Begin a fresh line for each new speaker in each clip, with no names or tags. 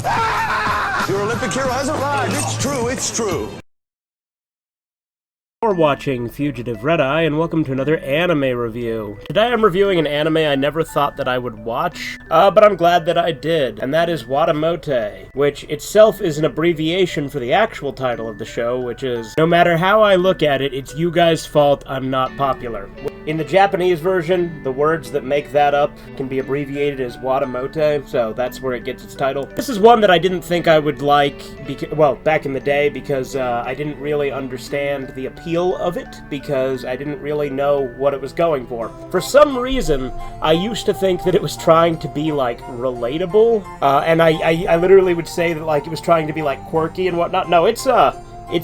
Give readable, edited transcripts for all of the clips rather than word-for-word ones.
Your Olympic hero has arrived. It's true, it's true.
You're watching Fugitive Red Eye, and welcome to another anime review. Today I'm reviewing an anime I never thought that I would watch, but I'm glad that I did, and that is WataMote, which itself is an abbreviation for the actual title of the show, which is, no matter how I look at it, it's you guys' fault I'm not popular. In the Japanese version, the words that make that up can be abbreviated as WataMote, so that's where it gets its title. This is one that I didn't think I would like, back in the day, because I didn't really understand the appeal of it, because I didn't really know what it was going for. For some reason, I used to think that it was trying to be, like, relatable, and I literally would say that, like, it was trying to be, like, quirky and whatnot. No, it's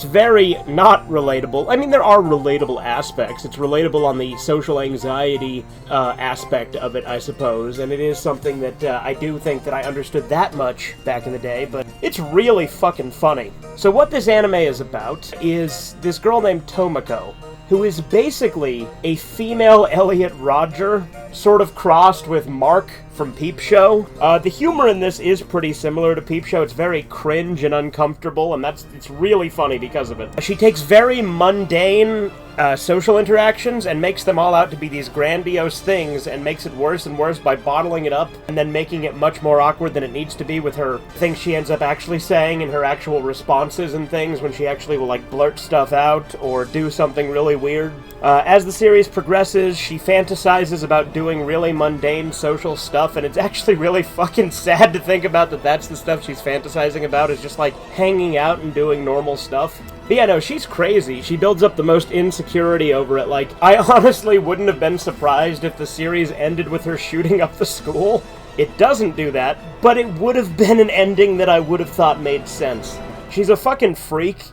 very not relatable. I mean, there are relatable aspects. It's relatable on the social anxiety aspect of it, I suppose, and it is something that I do think that I understood that much back in the day, but it's really fucking funny. So what this anime is about is this girl named Tomoko, who is basically a female Elliot Rodger, sort of crossed with Mark from Peep Show. The humor in this is pretty similar to Peep Show. It's very cringe and uncomfortable, and it's really funny because of it. She takes very mundane social interactions and makes them all out to be these grandiose things, and makes it worse and worse by bottling it up and then making it much more awkward than it needs to be with her things she ends up actually saying and her actual responses and things when she actually will, like, blurt stuff out or do something really weird. As the series progresses, she fantasizes about doing really mundane social stuff, and it's actually really fucking sad to think about that that's the stuff she's fantasizing about, is just, like, hanging out and doing normal stuff. But yeah, no, she's crazy. She builds up the most insecurity over it. Like, I honestly wouldn't have been surprised if the series ended with her shooting up the school. It doesn't do that, but it would have been an ending that I would have thought made sense. She's a fucking freak.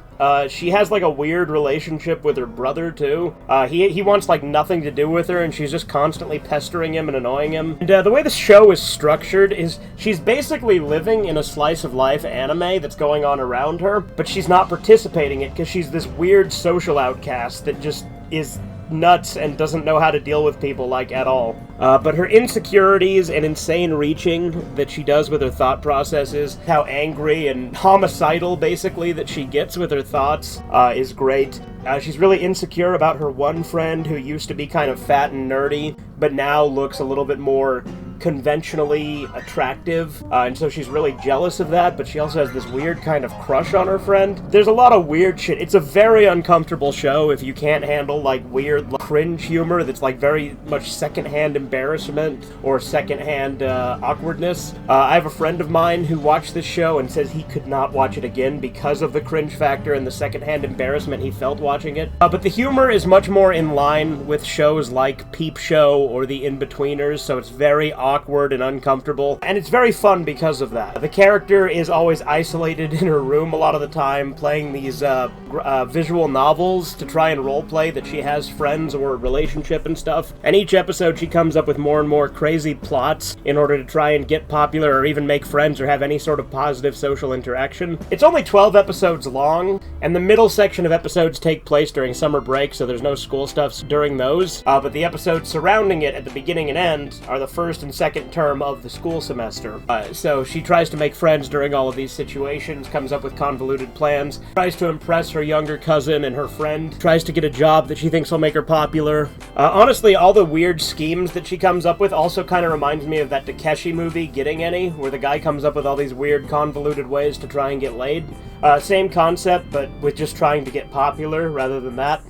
She has, like, a weird relationship with her brother, too. He wants, like, nothing to do with her, and she's just constantly pestering him and annoying him. And, the way the show is structured is she's basically living in a slice-of-life anime that's going on around her, but she's not participating in it because she's this weird social outcast that just is nuts and doesn't know how to deal with people, like, at all. But her insecurities and insane reaching that she does with her thought processes, how angry and homicidal, basically, that she gets with her thoughts, is great. She's really insecure about her one friend who used to be kind of fat and nerdy, but now looks a little bit more conventionally attractive, and so she's really jealous of that, but she also has this weird kind of crush on her friend. There's a lot of weird shit. It's a very uncomfortable show if you can't handle, like, weird, like, cringe humor that's, like, very much secondhand embarrassment or secondhand awkwardness. I have a friend of mine who watched this show and says he could not watch it again because of the cringe factor and the secondhand embarrassment he felt watching it. But the humor is much more in line with shows like Peep Show or The In-Betweeners, so it's very awkward and uncomfortable, and it's very fun because of that. The character is always isolated in her room a lot of the time, playing these visual novels to try and roleplay that she has friends or a relationship and stuff, and each episode she comes up with more and more crazy plots in order to try and get popular or even make friends or have any sort of positive social interaction. It's only 12 episodes long, and the middle section of episodes take place during summer break, so there's no school stuff during those, but the episodes surrounding it at the beginning and end are the first and second term of the school semester. So she tries to make friends during all of these situations, comes up with convoluted plans, tries to impress her younger cousin and her friend, tries to get a job that she thinks will make her popular. Honestly, all the weird schemes that she comes up with also kind of reminds me of that Takeshi movie, Getting Any, where the guy comes up with all these weird convoluted ways to try and get laid. Same concept, but with just trying to get popular rather than that.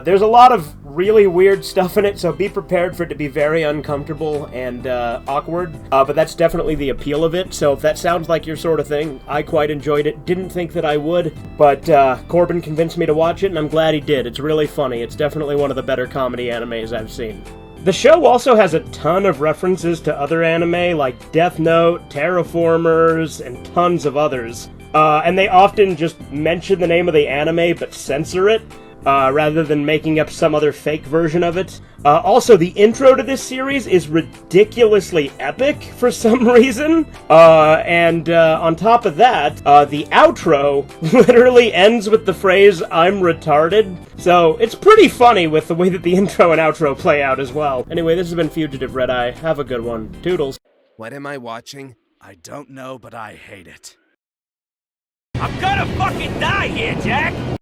There's a lot of really weird stuff in it, so be prepared for it to be very uncomfortable and awkward, but that's definitely the appeal of it, so if that sounds like your sort of thing, I quite enjoyed it. Didn't think that I would, but Corbin convinced me to watch it, and I'm glad he did. It's really funny. It's definitely one of the better comedy animes I've seen. The show also has a ton of references to other anime, like Death Note, Terraformers, and tons of others. And they often just mention the name of the anime, but censor it, rather than making up some other fake version of it. Also, the intro to this series is ridiculously epic for some reason. And on top of that, the outro literally ends with the phrase, "I'm retarded." So it's pretty funny with the way that the intro and outro play out as well. Anyway, this has been Fugitive Red Eye. Have a good one. Toodles.
What am I watching? I don't know, but I hate it.
I'm gonna fucking die here, Jack!